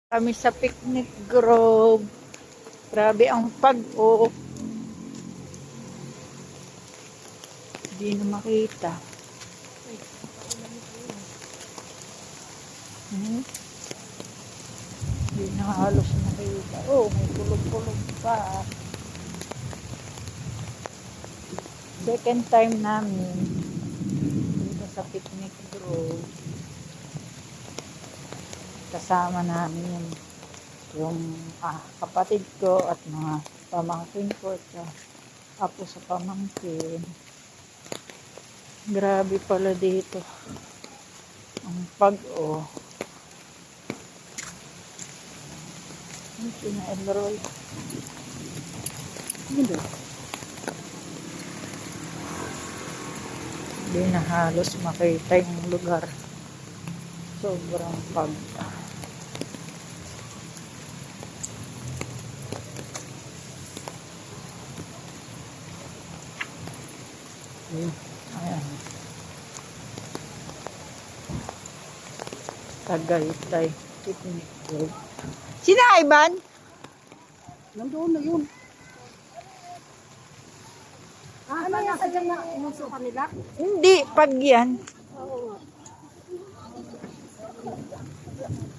Kami sa picnic grove. Grabe ang pag-o. Hindi na makita. Hindi na halos makita. Oh, may kulog-kulog pa. Second time namin dito sa picnic grove. Kasama namin yung kapatid ko at mga pamangkin ko at apo sa pamangkin. Grabe pala dito ang pag-o. Ito na Elroy. Hindi na halos makita yung lugar. Sobrang pag ayan. Tagaytay picnic grove. Sina Ivan? Nandoon na yun. Ano yan sa dyan na inuso kanila? Hindi, pag yan.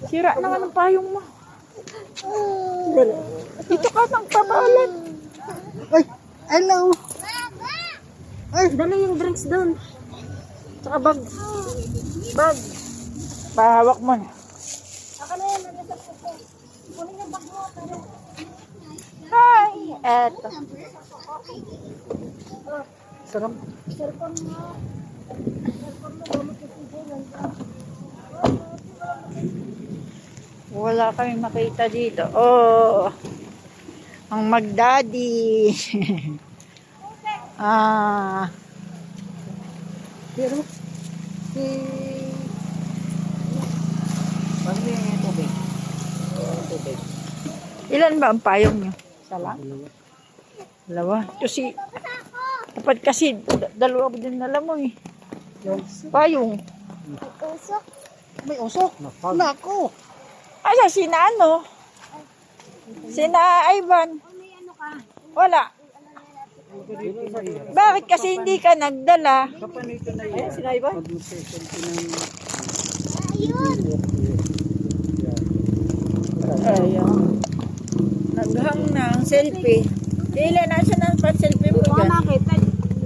Sira naman ang payong mo. Dito ka magpapalan. Ay, hello. Ay, dala yung drinks doon. Tsaka bag. Bag. Pahawak mo na. Saka na yan, nag-resap ko. Kunin yung bag mo. Hi! Eto. Sarap. Cellphone mo. Cellphone mo, gamit ko Wala kami makita dito. Oh! Ang magdaddy. Pero, Pagbi yung tubig. Tubig. Ilan ba ang payong nyo? Isa lang? Dalawa. Kasi, dapat kasi, dalawa din nala mo eh. Payong. Usok. May usok. Nako. Asa, sina ano? Sina Ivan? May ano ka? Wala. Bakit kasi hindi ka nagdala? Ayan, sina Ivan. Ayun. Naghang na ang selfie. Dila na siya ng selfie mo Kung dyan. makita,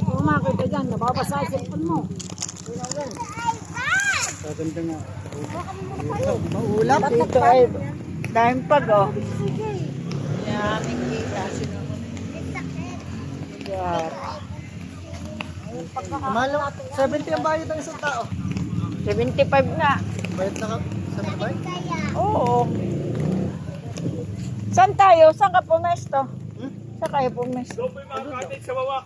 kung makita dyan, nababasa yung cellphone mo. Maganda nga. Maulap dito ay dahil pag oh. Yan, nakikita sila. Lugar. Malo, 70 ang bayad ng isang tao. 75 na. Bayad na ka? 75? Oo. Saan tayo? Saan ka pumesto? Saan kayo pumesto? Doon po yung mga cottage sa baba.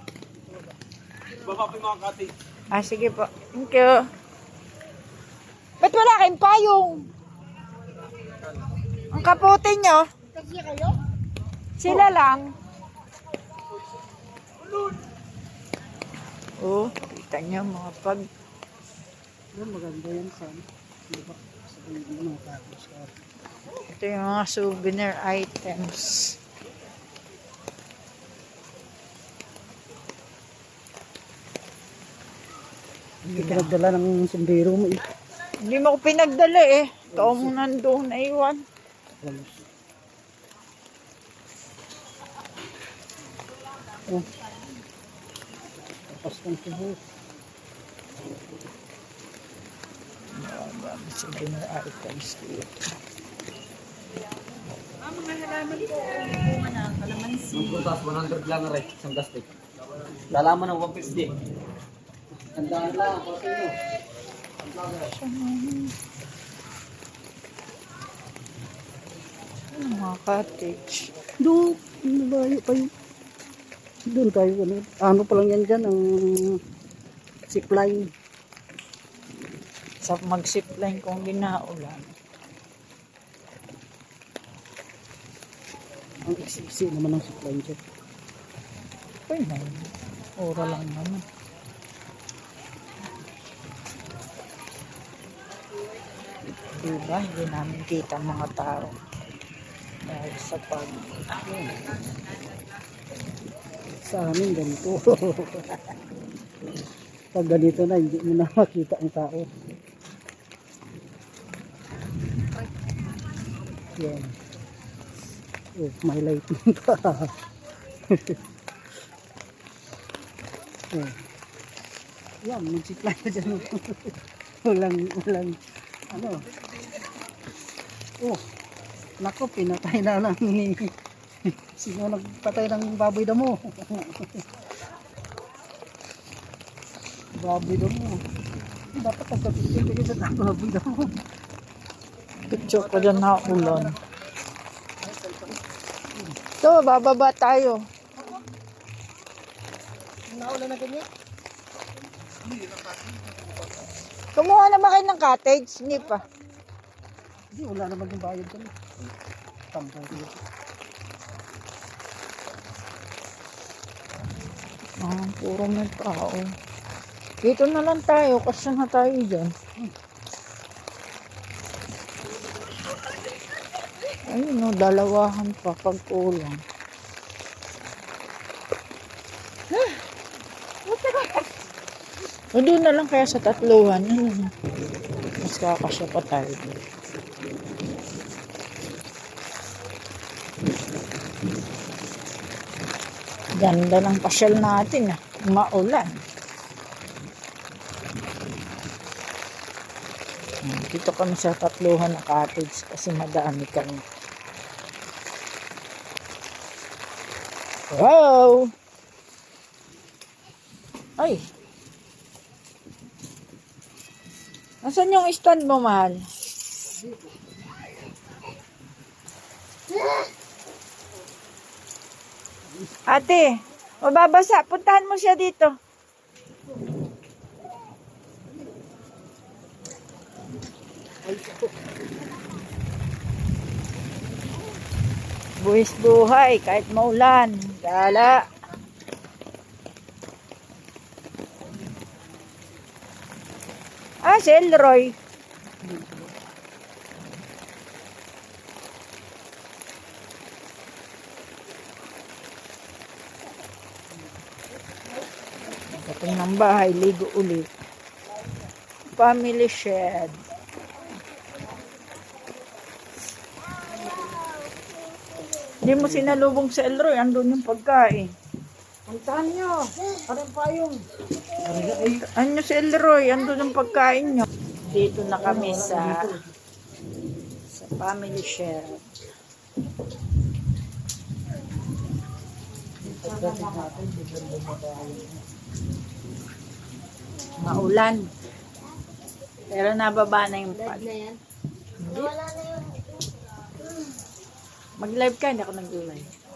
Baba po yung mga cottage. Sige po. Thank you. Ba't wala kayong payong? Ang kaputi nyo? Kasi kayo? Sila lang. Oh, kita nyo mga pag... Maganda yan sa diba? Sa mga cottage. Ito yung mga souvenir items. Hindi ka nagdala ng sundero mo eh. Hindi mo ko pinagdala eh. Ito mo nandoon na iwan. Oh. Tapos kang tubo. Souvenir items dito. Yung prutas, 100 lang rin. Isang plastic. Lalaman ng 150. Tandaan lang. Kasi nyo. Mga cottage. Doon, malayo pa yun. Doon tayo, ano pa lang yan dyan, ang zipline. Sa mag-zipline kung ginaulan. Ang iksi-iksi naman ang zipline dyan. Ay na yun. Ora lang naman. Diba? Hindi namin kita ang mga tao. Dahil sa pag... Sa amin ganito. Pag ganito na, hindi mo na makita ang tao. Yan. Oh, may lighting pa. Oh. Yan, magsikla na dyan. walang, ano. Oh, nako, pinatay na lang ni... Sino nagpatay ng baboy damo? Baboy damo. Dapat nagkapit sa baboy damo. Picture ko dyan na ulan. So, bababa tayo. Naulan na ganyan? Kumuha na ba kayo ng cottage? Hindi pa. Hindi, wala naman yung bayad dyan. Tambay dito. Puro may tao. Dito na lang tayo. Kasi na tayo dyan. Ayun o, dalawahan pa pag kulang. O doon na lang kaya sa tatluhan. Ano? Mas kakasya pa tayo. Ganda ng pasyal natin ah. Maulan. Dito kami sa tatluhan na cottage kasi madami kami. Wow! Ay! Nasaan yung stand mo, mahal? Ate, mababasa. Puntahan mo siya dito. Buwis buhay kahit maulan. Gala. Si Elroy. Dating ng bahay, ligo ulit. Family shed. Hindi mo sinalubong sa Elroy, andun yung pagkain. Puntahan nyo. Parang payong. Ano si Elroy, andun yung pagkain nyo. Dito na kami sa family shed. Maulan. Pero nababa na yung pag. Mag-live ka, hindi ako nag-live.